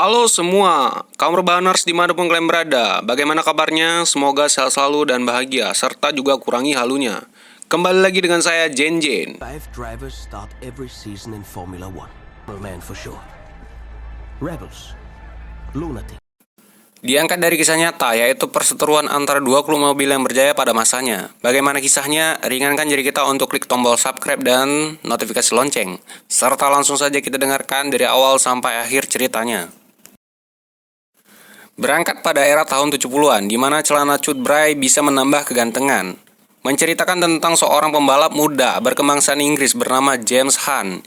Halo semua, kaum rebahaners dimanapun kalian berada. Bagaimana kabarnya? Semoga sehat selalu dan bahagia, serta juga kurangi halunya. Kembali lagi dengan saya, Jen Jen. Five drivers start every season in Formula One. Man for sure. Rebels. Lunatic. Diangkat dari kisah nyata, yaitu perseteruan antara dua klub mobil yang berjaya pada masanya. Bagaimana kisahnya? Ringankan jari kita untuk klik tombol subscribe dan notifikasi lonceng. Serta langsung saja kita dengarkan dari awal sampai akhir ceritanya. Berangkat pada era tahun 70-an, di mana celana cut bray bisa menambah kegantengan. Menceritakan tentang seorang pembalap muda berkebangsaan Inggris bernama James Hunt.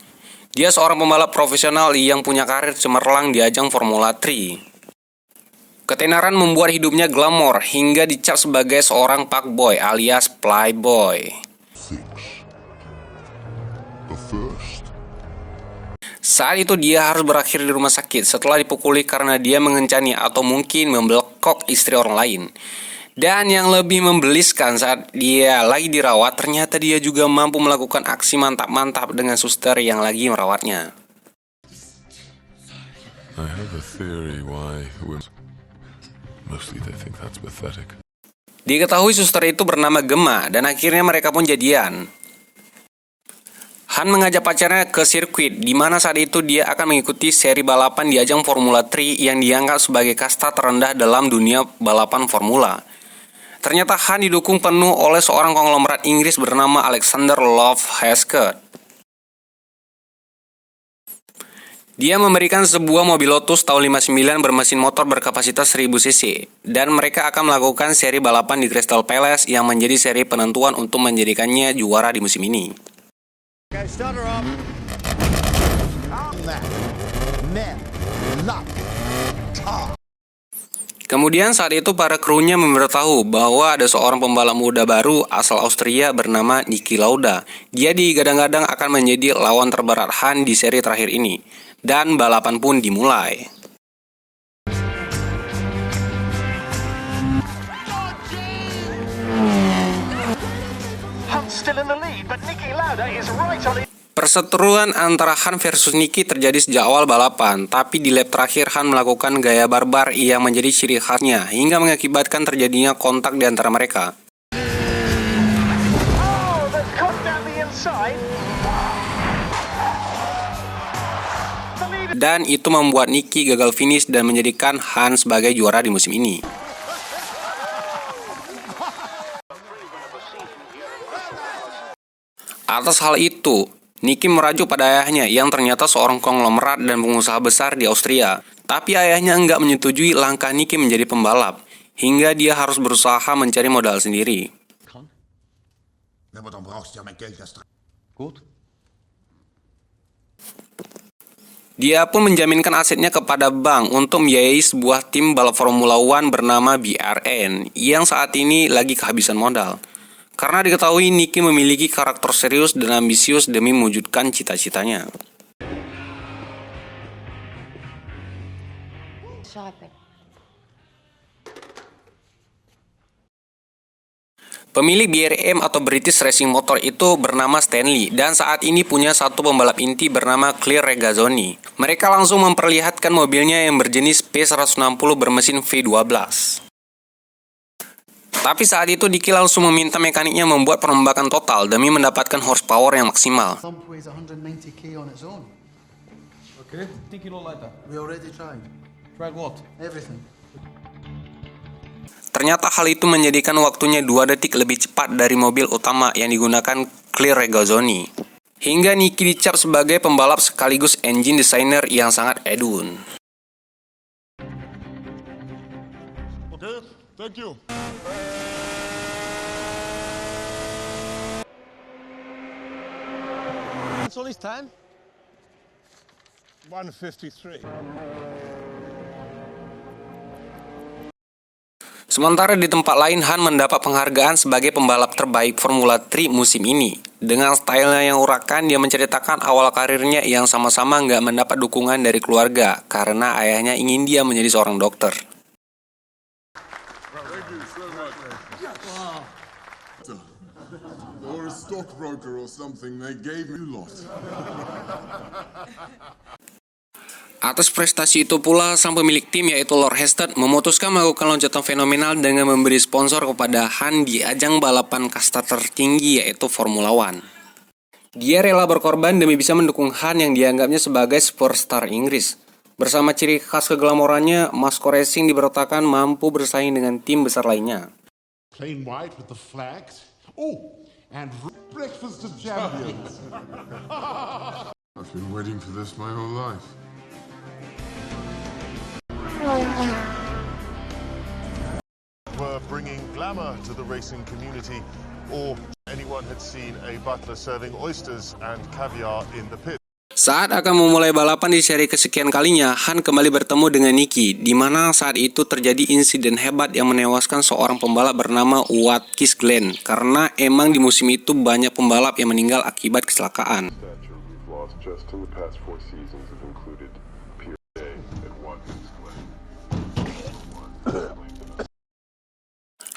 Dia seorang pembalap profesional yang punya karir cemerlang di ajang Formula 3. Ketenaran membuat hidupnya glamor hingga dicap sebagai seorang fuckboy alias playboy. Saat itu dia harus berakhir di rumah sakit setelah dipukuli karena dia mengencani atau mungkin membelekok istri orang lain. Dan yang lebih membeliskan saat dia lagi dirawat, ternyata dia juga mampu melakukan aksi mantap-mantap dengan suster yang lagi merawatnya. I have a theory why women mostly they think that's pathetic. Diketahui suster itu bernama Gemma dan akhirnya mereka pun jadian. Han mengajak pacarnya ke sirkuit, di mana saat itu dia akan mengikuti seri balapan di ajang Formula 3 yang dianggap sebagai kasta terendah dalam dunia balapan formula. Ternyata Han didukung penuh oleh seorang konglomerat Inggris bernama Alexander Love Hesketh. Dia memberikan sebuah mobil Lotus tahun 59 bermesin motor berkapasitas 1000 cc, dan mereka akan melakukan seri balapan di Crystal Palace yang menjadi seri penentuan untuk menjadikannya juara di musim ini. Kemudian saat itu para krunya memberitahu bahwa ada seorang pembalap muda baru asal Austria bernama Niki Lauda. Dia digadang-gadang akan menjadi lawan terberat Han di seri terakhir ini. Dan balapan pun dimulai. Perseteruan antara Han versus Niki terjadi sejak awal balapan, tapi di lap terakhir Han melakukan gaya barbar yang menjadi ciri khasnya hingga mengakibatkan terjadinya kontak di antara mereka. Dan itu membuat Niki gagal finish dan menjadikan Han sebagai juara di musim ini. Atas hal itu, Niki merajuk pada ayahnya yang ternyata seorang konglomerat dan pengusaha besar di Austria. Tapi ayahnya enggak menyetujui langkah Niki menjadi pembalap, hingga dia harus berusaha mencari modal sendiri. Dia pun menjaminkan asetnya kepada bank untuk membiayai sebuah tim balap Formula One bernama BRN yang saat ini lagi kehabisan modal. Karena diketahui Niki memiliki karakter serius dan ambisius demi mewujudkan cita-citanya. Pemilik BRM atau British Racing Motor itu bernama Stanley dan saat ini punya satu pembalap inti bernama Claire Regazzoni. Mereka langsung memperlihatkan mobilnya yang berjenis P160 bermesin V12. Tapi saat itu Niki langsung meminta mekaniknya membuat perombakan total demi mendapatkan horsepower yang maksimal. Ternyata hal itu menjadikan waktunya 2 detik lebih cepat dari mobil utama yang digunakan Claire Regazzoni. Hingga Niki dicap sebagai pembalap sekaligus engine designer yang sangat edun. Thank you. What's all his time? 1:53. Sementara di tempat lain, Han mendapat penghargaan sebagai pembalap terbaik Formula 3 musim ini. Dengan stylenya yang urakan, dia menceritakan awal karirnya yang sama-sama nggak mendapat dukungan dari keluarga karena ayahnya ingin dia menjadi seorang dokter. Or a stockbroker or something, they gave you lot. Atas prestasi itu pula, sang pemilik tim yaitu Lord Hested memutuskan melakukan loncatan fenomenal dengan memberi sponsor kepada Han di ajang balapan kasta tertinggi yaitu Formula One. Dia rela berkorban demi bisa mendukung Han yang dianggapnya sebagai superstar Inggris. Bersama ciri khas keglamorannya, Masco Racing diberitakan mampu bersaing dengan tim besar lainnya. Plain white with the flags. Oh, and breakfast of champions. I've been waiting for this my whole life. Were bringing glamour to the racing community, or anyone had seen a butler serving oysters and caviar in the pit. Saat akan memulai balapan di seri kesekian kalinya, Han kembali bertemu dengan Nicky, di mana saat itu terjadi insiden hebat yang menewaskan seorang pembalap bernama Watkins Glen, karena emang di musim itu banyak pembalap yang meninggal akibat kecelakaan.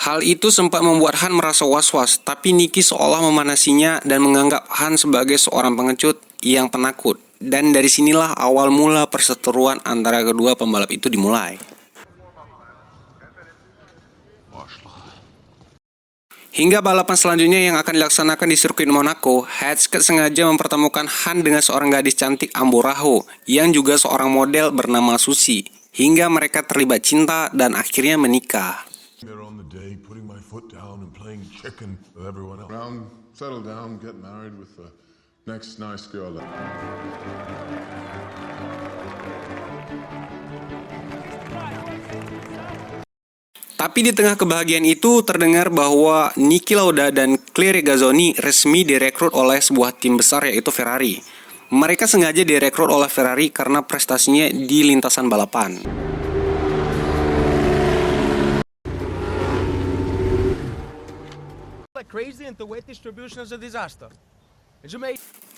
Hal itu sempat membuat Han merasa was-was, tapi Nicky seolah memanasinya dan menganggap Han sebagai seorang pengecut yang penakut. Dan dari sinilah awal mula perseteruan antara kedua pembalap itu dimulai. Hingga balapan selanjutnya yang akan dilaksanakan di sirkuit Monaco, Hesketh sengaja mempertemukan Han dengan seorang gadis cantik Amboraho yang juga seorang model bernama Susie, hingga mereka terlibat cinta dan akhirnya menikah. There on the day, putting my foot down and playing chicken with everyone else. Round, settle down, get married with the next nice girl. Tapi di tengah kebahagiaan itu terdengar bahwa Niki Lauda dan Claire Regazzoni resmi direkrut oleh sebuah tim besar yaitu Ferrari. Mereka sengaja direkrut oleh Ferrari karena prestasinya di lintasan balapan.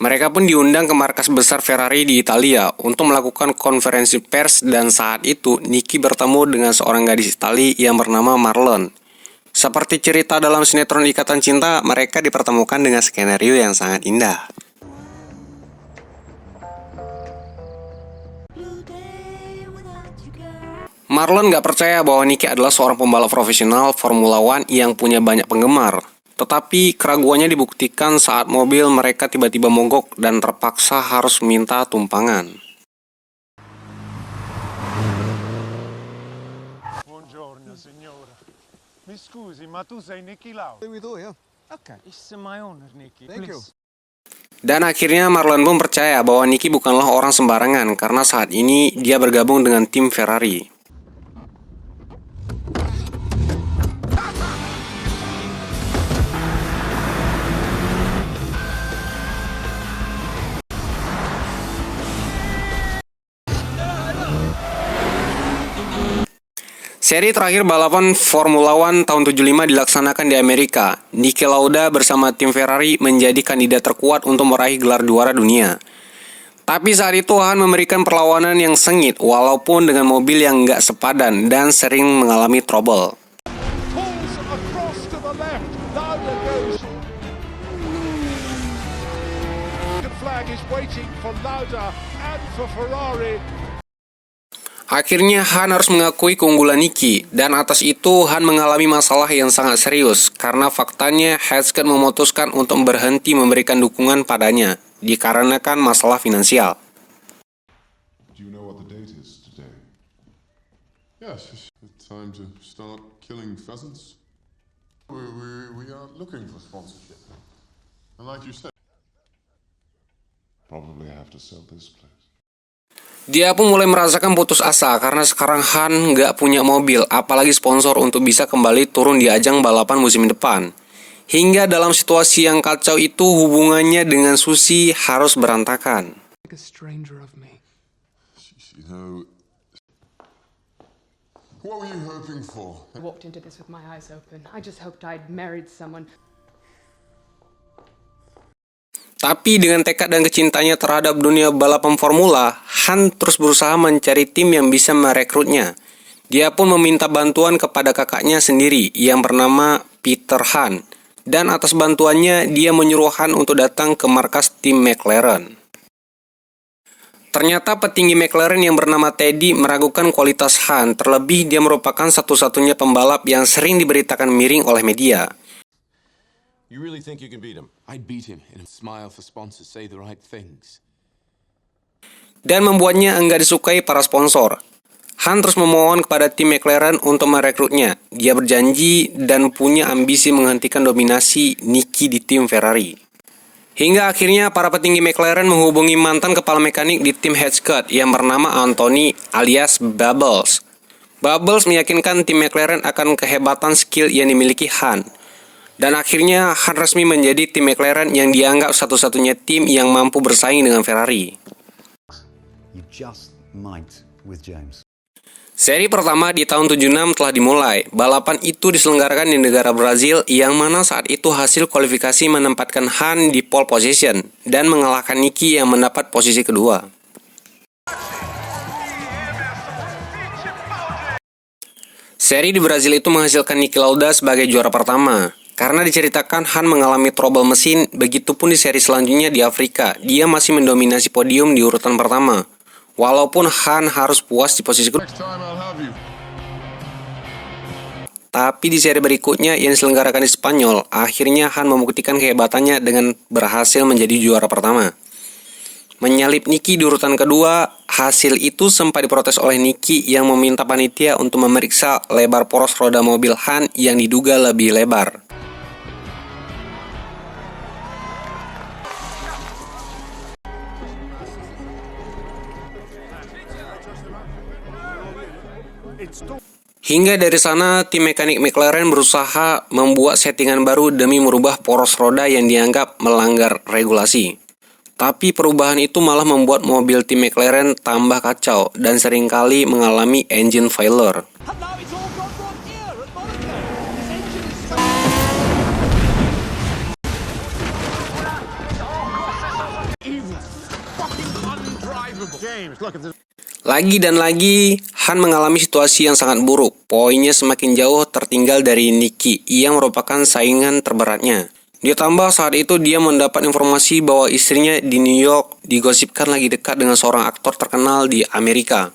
Mereka pun diundang ke markas besar Ferrari di Italia untuk melakukan konferensi pers dan saat itu Nicky bertemu dengan seorang gadis Itali yang bernama Marlon. Seperti cerita dalam sinetron Ikatan Cinta, mereka dipertemukan dengan skenario yang sangat indah. Marlon gak percaya bahwa Nicky adalah seorang pembalap profesional Formula One yang punya banyak penggemar. Tetapi keraguannya dibuktikan saat mobil mereka tiba-tiba mogok dan terpaksa harus minta tumpangan. Buongiorno, signora. Mi scusi, ma tu sei Niki Lauda? Okay, it's my honor, Nicky. Thank you. Dan akhirnya Marlon pun percaya bahwa Nicky bukanlah orang sembarangan karena saat ini dia bergabung dengan tim Ferrari. Seri terakhir balapan Formula One tahun 75 dilaksanakan di Amerika. Niki Lauda bersama tim Ferrari menjadi kandidat terkuat untuk meraih gelar juara dunia. Tapi saat itu Han memberikan perlawanan yang sengit walaupun dengan mobil yang nggak sepadan dan sering mengalami trouble. Pulls across to the left. Lauda goes. The flag is waiting for Lauda and for Ferrari. Akhirnya Han harus mengakui keunggulan Nicky, dan atas itu Han mengalami masalah yang sangat serius karena faktanya Hesketh memutuskan untuk berhenti memberikan dukungan padanya dikarenakan masalah finansial. Do you know what the date is today? Yes, it's time to start killing pheasants. We are looking for sponsorship. And like you said, probably have to sell this place. Dia pun mulai merasakan putus asa karena sekarang Han nggak punya mobil, apalagi sponsor untuk bisa kembali turun di ajang balapan musim depan. Hingga dalam situasi yang kacau itu hubungannya dengan Susie harus berantakan. Like a stranger of me. You know, what were you hoping for? I walked into this with my eyes open. I just hoped I'd married someone. Tapi dengan tekad dan kecintanya terhadap dunia balapan formula, Han terus berusaha mencari tim yang bisa merekrutnya. Dia pun meminta bantuan kepada kakaknya sendiri yang bernama Peter Han. Dan atas bantuannya, dia menyuruh Han untuk datang ke markas tim McLaren. Ternyata petinggi McLaren yang bernama Teddy meragukan kualitas Han, terlebih dia merupakan satu-satunya pembalap yang sering diberitakan miring oleh media. You really think you can beat him? I'd beat him and smile for sponsors, say the right things. Dan membuatnya enggak disukai para sponsor. Han terus memohon kepada tim McLaren untuk merekrutnya. Dia berjanji dan punya ambisi menghentikan dominasi Niki di tim Ferrari. Hingga akhirnya para petinggi McLaren menghubungi mantan kepala mekanik di tim Hedgecott yang bernama Anthony alias Bubbles. Bubbles meyakinkan tim McLaren akan kehebatan skill yang dimiliki Han. Dan akhirnya Han resmi menjadi tim McLaren yang dianggap satu-satunya tim yang mampu bersaing dengan Ferrari. You just might with James. Seri pertama di tahun 76 telah dimulai. Balapan itu diselenggarakan di negara Brazil yang mana saat itu hasil kualifikasi menempatkan Han di pole position dan mengalahkan Niki yang mendapat posisi kedua. Seri di Brazil itu menghasilkan Niki Lauda sebagai juara pertama. Karena diceritakan Han mengalami trouble mesin, begitupun di seri selanjutnya di Afrika, dia masih mendominasi podium di urutan pertama. Walaupun Han harus puas di posisi kedua. Tapi di seri berikutnya yang diselenggarakan di Spanyol, akhirnya Han membuktikan kehebatannya dengan berhasil menjadi juara pertama. Menyalip Niki di urutan kedua, hasil itu sempat diprotes oleh Niki yang meminta panitia untuk memeriksa lebar poros roda mobil Han yang diduga lebih lebar. Hingga dari sana, tim mekanik McLaren berusaha membuat settingan baru demi merubah poros roda yang dianggap melanggar regulasi. Tapi perubahan itu malah membuat mobil tim McLaren tambah kacau dan seringkali mengalami engine failure. Lagi dan lagi, Han mengalami situasi yang sangat buruk. Poinnya semakin jauh tertinggal dari Niki, yang merupakan saingan terberatnya. Ditambah saat itu dia mendapat informasi bahwa istrinya di New York digosipkan lagi dekat dengan seorang aktor terkenal di Amerika.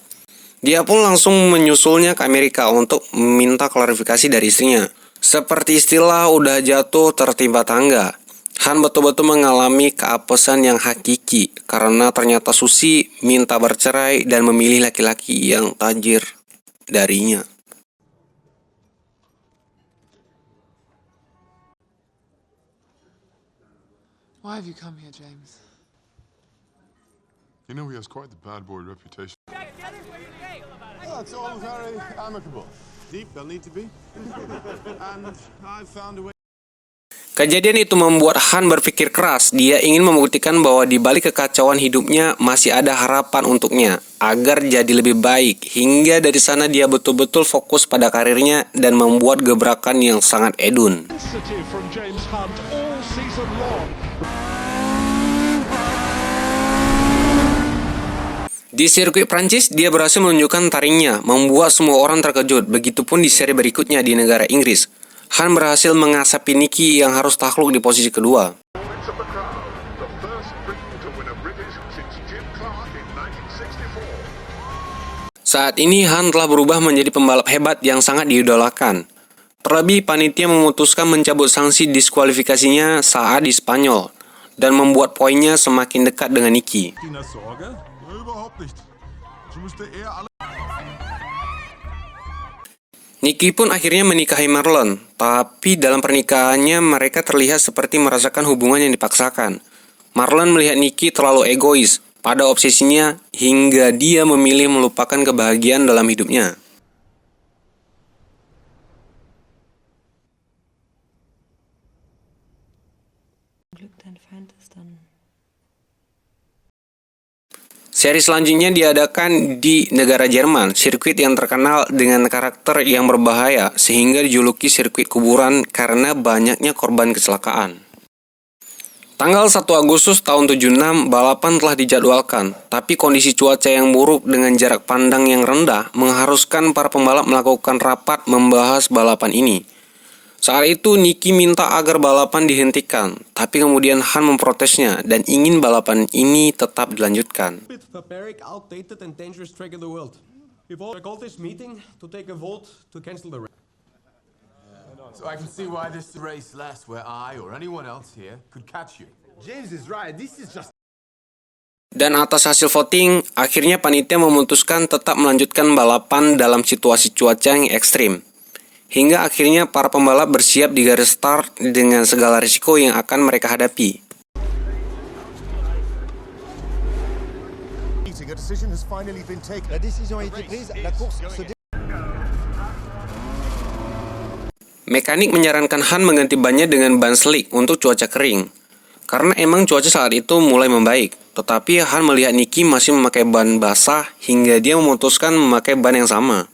Dia pun langsung menyusulnya ke Amerika untuk meminta klarifikasi dari istrinya. Seperti istilah udah jatuh tertimpa tangga. Han betul-betul mengalami keapesan yang hakiki karena ternyata Susi minta bercerai dan memilih laki-laki yang tajir darinya. Why have you come here, James? You know he has quite the bad boy reputation. Well, it's all very amicable. Deep, they'll need to be. And I've found a way. Kejadian itu membuat Han berpikir keras. Dia ingin membuktikan bahwa di balik kekacauan hidupnya masih ada harapan untuknya agar jadi lebih baik. Hingga dari sana dia betul-betul fokus pada karirnya dan membuat gebrakan yang sangat edun. Di sirkuit Prancis, dia berhasil menunjukkan taringnya, membuat semua orang terkejut. Begitupun di seri berikutnya di negara Inggris. Han berhasil mengasapi Niki yang harus takluk di posisi kedua. Saat ini Han telah berubah menjadi pembalap hebat yang sangat diidolakan. Terlebih panitia memutuskan mencabut sanksi diskualifikasinya saat di Spanyol dan membuat poinnya semakin dekat dengan Niki. Niki pun akhirnya menikahi Marlon, tapi dalam pernikahannya mereka terlihat seperti merasakan hubungan yang dipaksakan. Marlon melihat Niki terlalu egois pada obsesinya hingga dia memilih melupakan kebahagiaan dalam hidupnya. Seri selanjutnya diadakan di negara Jerman, sirkuit yang terkenal dengan karakter yang berbahaya sehingga dijuluki sirkuit kuburan karena banyaknya korban kecelakaan. Tanggal 1 Agustus tahun 76 balapan telah dijadwalkan, tapi kondisi cuaca yang buruk dengan jarak pandang yang rendah mengharuskan para pembalap melakukan rapat membahas balapan ini. Saat itu Nicky minta agar balapan dihentikan, tapi kemudian Han memprotesnya dan ingin balapan ini tetap dilanjutkan. Barbaric, outdated, and dangerous track in the world. We've all called this meeting to take a vote to cancel the race. So I can see why this race lasts where I or anyone else here could catch you. James is right. This is just... Dan atas hasil voting, akhirnya panitia memutuskan tetap melanjutkan balapan dalam situasi cuaca yang ekstrim. Hingga akhirnya para pembalap bersiap di garis start dengan segala risiko yang akan mereka hadapi. A decision has finally been taken. La décision a été prise. La course se Mekanik menyarankan Han mengganti bannya dengan ban slick untuk cuaca kering. Karena emang cuaca saat itu mulai membaik. Tetapi Han melihat Nicky masih memakai ban basah hingga dia memutuskan memakai ban yang sama.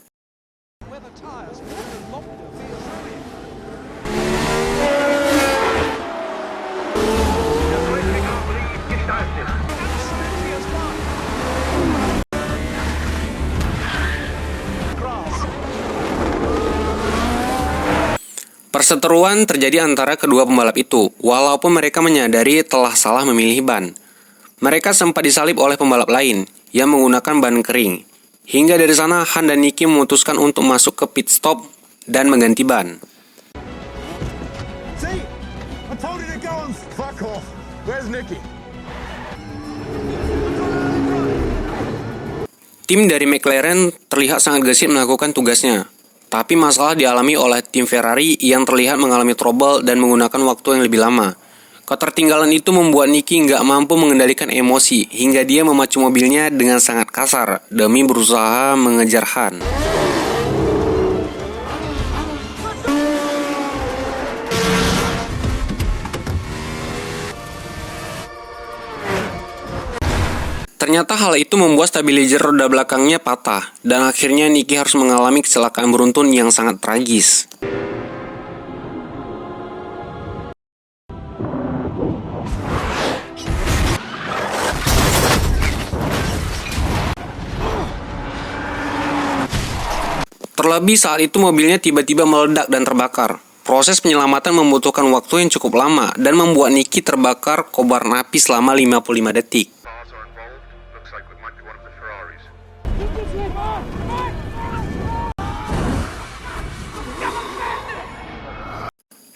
Perseteruan terjadi antara kedua pembalap itu, walaupun mereka menyadari telah salah memilih ban. Mereka sempat disalip oleh pembalap lain, yang menggunakan ban kering. Hingga dari sana, Han dan Nicky memutuskan untuk masuk ke pit stop dan mengganti ban. See? I told you to go on. Fuck off. Where's Nicky? Tim dari McLaren terlihat sangat gesit melakukan tugasnya. Tapi masalah dialami oleh tim Ferrari yang terlihat mengalami trouble dan menggunakan waktu yang lebih lama. Ketertinggalan itu membuat Nicky nggak mampu mengendalikan emosi hingga dia memacu mobilnya dengan sangat kasar demi berusaha mengejar Han. Ternyata hal itu membuat stabilizer roda belakangnya patah, dan akhirnya Nicky harus mengalami kecelakaan beruntun yang sangat tragis. Terlebih saat itu mobilnya tiba-tiba meledak dan terbakar. Proses penyelamatan membutuhkan waktu yang cukup lama dan membuat Nicky terbakar kobaran api selama 55 detik.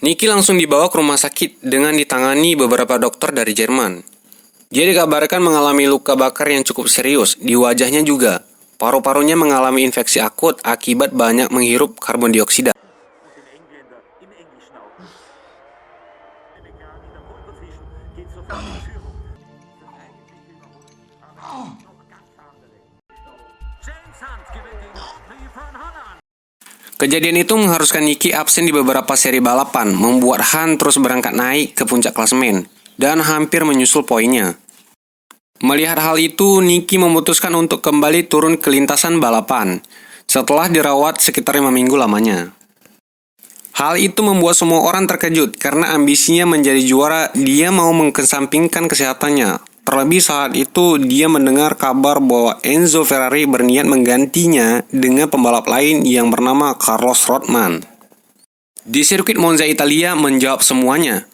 Nicky langsung dibawa ke rumah sakit dengan ditangani beberapa dokter dari Jerman. Dia dikabarkan mengalami luka bakar yang cukup serius di wajahnya juga. Paru-parunya mengalami infeksi akut akibat banyak menghirup karbon dioksida. Kejadian itu mengharuskan Nicky absen di beberapa seri balapan, membuat Han terus berangkat naik ke puncak klasemen, dan hampir menyusul poinnya. Melihat hal itu, Nicky memutuskan untuk kembali turun ke lintasan balapan, setelah dirawat sekitar 5 minggu lamanya. Hal itu membuat semua orang terkejut, karena ambisinya menjadi juara, dia mau mengesampingkan kesehatannya. Terlebih saat itu dia mendengar kabar bahwa Enzo Ferrari berniat menggantinya dengan pembalap lain yang bernama Carlos Rodman. Di sirkuit Monza Italia menjawab semuanya,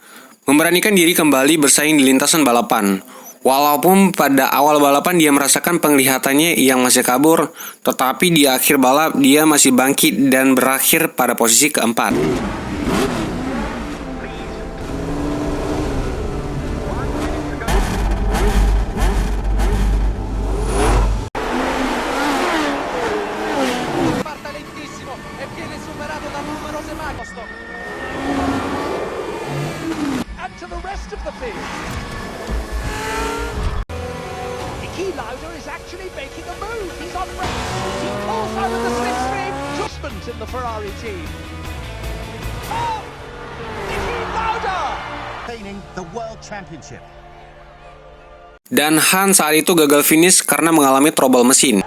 memberanikan diri kembali bersaing di lintasan balapan. Walaupun pada awal balapan dia merasakan penglihatannya yang masih kabur, tetapi di akhir balap dia masih bangkit dan berakhir pada posisi keempat. in the Ferrari team. Oh! Niki Lauda! Retaining the World Championship. Dan Han saat itu gagal finish karena mengalami trouble mesin.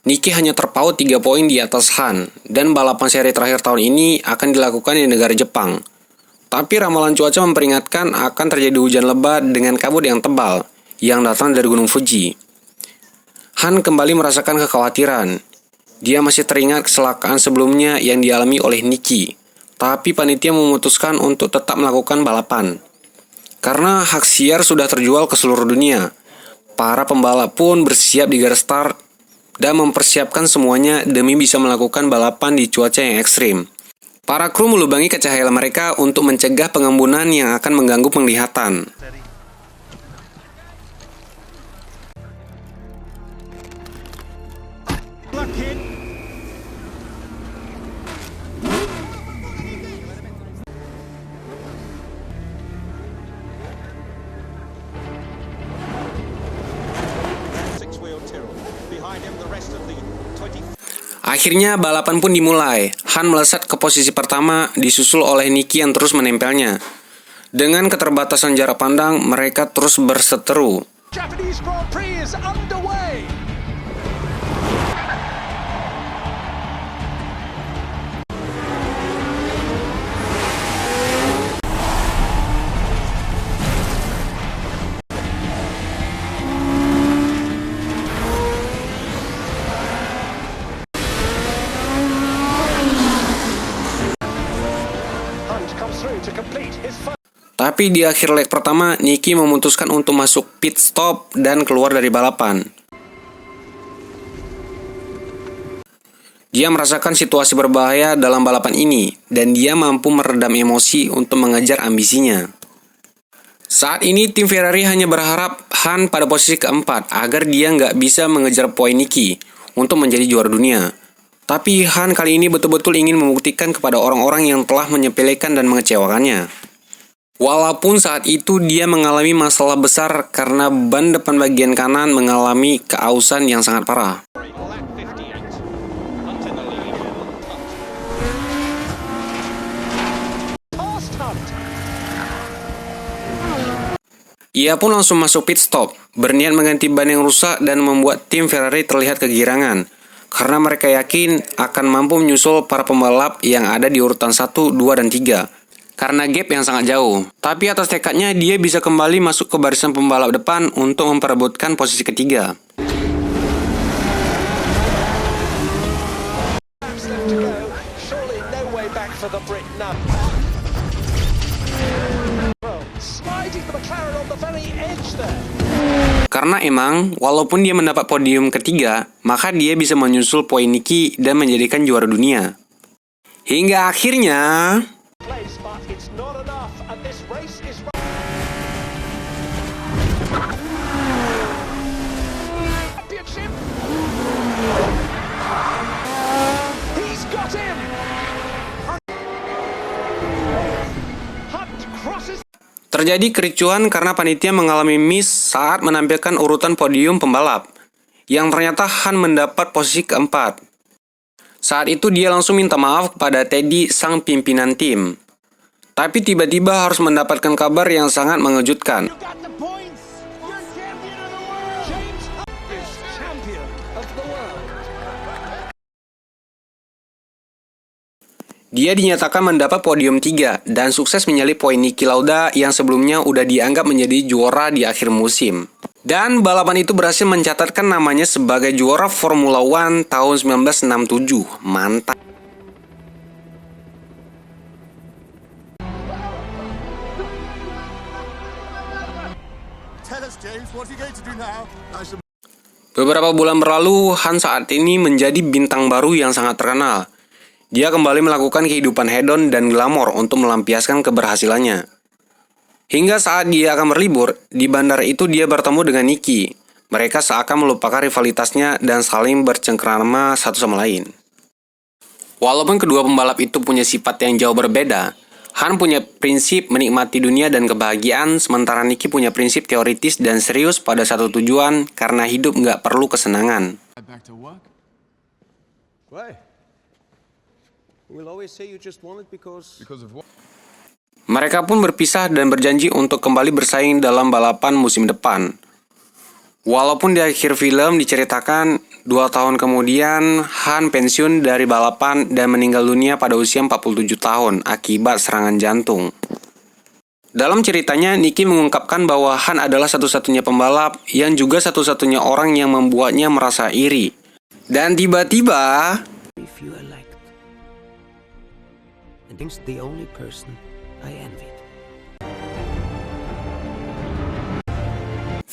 Nicky hanya terpaut 3 poin di atas Han, dan balapan seri terakhir tahun ini akan dilakukan di negara Jepang. Tapi ramalan cuaca memperingatkan akan terjadi hujan lebat dengan kabut yang tebal, yang datang dari Gunung Fuji. Han kembali merasakan kekhawatiran. Dia masih teringat kecelakaan sebelumnya yang dialami oleh Nicky, tapi panitia memutuskan untuk tetap melakukan balapan. Karena hak siar sudah terjual ke seluruh dunia, para pembalap pun bersiap di garis start dan mempersiapkan semuanya demi bisa melakukan balapan di cuaca yang ekstrim. Para kru melubangi kaca helm mereka untuk mencegah pengembunan yang akan mengganggu penglihatan. Akhirnya balapan pun dimulai. Han melesat ke posisi pertama, disusul oleh Nicky yang terus menempelnya. Dengan keterbatasan jarak pandang, mereka terus berseteru. Japanese Grand Prix is underway. Tapi di akhir leg pertama, Nicky memutuskan untuk masuk pit stop dan keluar dari balapan. Dia merasakan situasi berbahaya dalam balapan ini, dan dia mampu meredam emosi untuk mengejar ambisinya. Saat ini, tim Ferrari hanya berharap Han pada posisi keempat agar dia nggak bisa mengejar poin Nicky untuk menjadi juara dunia. Tapi Han kali ini betul-betul ingin membuktikan kepada orang-orang yang telah menyepelekan dan mengecewakannya. Walaupun saat itu dia mengalami masalah besar karena ban depan bagian kanan mengalami keausan yang sangat parah. Ia pun langsung masuk pit stop, berniat mengganti ban yang rusak dan membuat tim Ferrari terlihat kegirangan, karena mereka yakin akan mampu menyusul para pembalap yang ada di urutan 1, 2, dan 3. Karena gap yang sangat jauh. Tapi atas tekadnya dia bisa kembali masuk ke barisan pembalap depan untuk memperebutkan posisi ketiga. Karena emang, walaupun dia mendapat podium ketiga, maka dia bisa menyusul poin Nicky dan menjadikan juara dunia. Hingga akhirnya... Terjadi kericuhan karena panitia mengalami miss saat menampilkan urutan podium pembalap, yang ternyata Han mendapat posisi keempat. Saat itu dia langsung minta maaf kepada Teddy, sang pimpinan tim. Tapi tiba-tiba harus mendapatkan kabar yang sangat mengejutkan. Dia dinyatakan mendapat podium 3 dan sukses menyalip poin Niki Lauda yang sebelumnya udah dianggap menjadi juara di akhir musim. Dan balapan itu berhasil mencatatkan namanya sebagai juara Formula One tahun 1967. Mantap. Beberapa bulan berlalu, Han saat ini menjadi bintang baru yang sangat terkenal. Dia kembali melakukan kehidupan hedon dan glamor untuk melampiaskan keberhasilannya. Hingga saat dia akan berlibur, di bandara itu dia bertemu dengan Nicky. Mereka seakan melupakan rivalitasnya dan saling bercengkrama satu sama lain. Walaupun kedua pembalap itu punya sifat yang jauh berbeda, Han punya prinsip menikmati dunia dan kebahagiaan, sementara Nicky punya prinsip teoritis dan serius pada satu tujuan karena hidup nggak perlu kesenangan. Mereka pun berpisah dan berjanji untuk kembali bersaing dalam balapan musim depan. Walaupun di akhir film diceritakan 2 tahun kemudian Han pensiun dari balapan dan meninggal dunia pada usia 47 tahun akibat serangan jantung. Dalam ceritanya, Nicky mengungkapkan bahwa Han adalah satu-satunya pembalap yang juga satu-satunya orang yang membuatnya merasa iri. Dan tiba-tiba, If you are liked. And he's the only person I envied.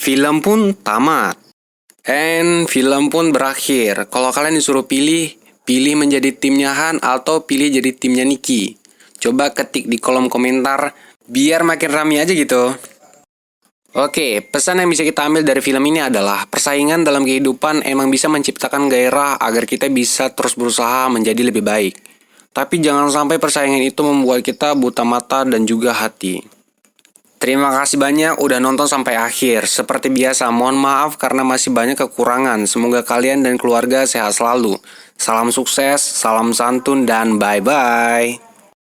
film pun tamat. And film pun berakhir. Kalau kalian disuruh pilih menjadi timnya Han atau pilih jadi timnya Nicky. Coba ketik di kolom komentar biar makin rame aja gitu. Oke, pesan yang bisa kita ambil dari film ini adalah persaingan dalam kehidupan emang bisa menciptakan gairah agar kita bisa terus berusaha menjadi lebih baik. Tapi jangan sampai persaingan itu membuat kita buta mata dan juga hati. Terima kasih banyak udah nonton sampai akhir. Seperti biasa, mohon maaf karena masih banyak kekurangan. Semoga kalian dan keluarga sehat selalu. Salam sukses, salam santun, dan bye-bye.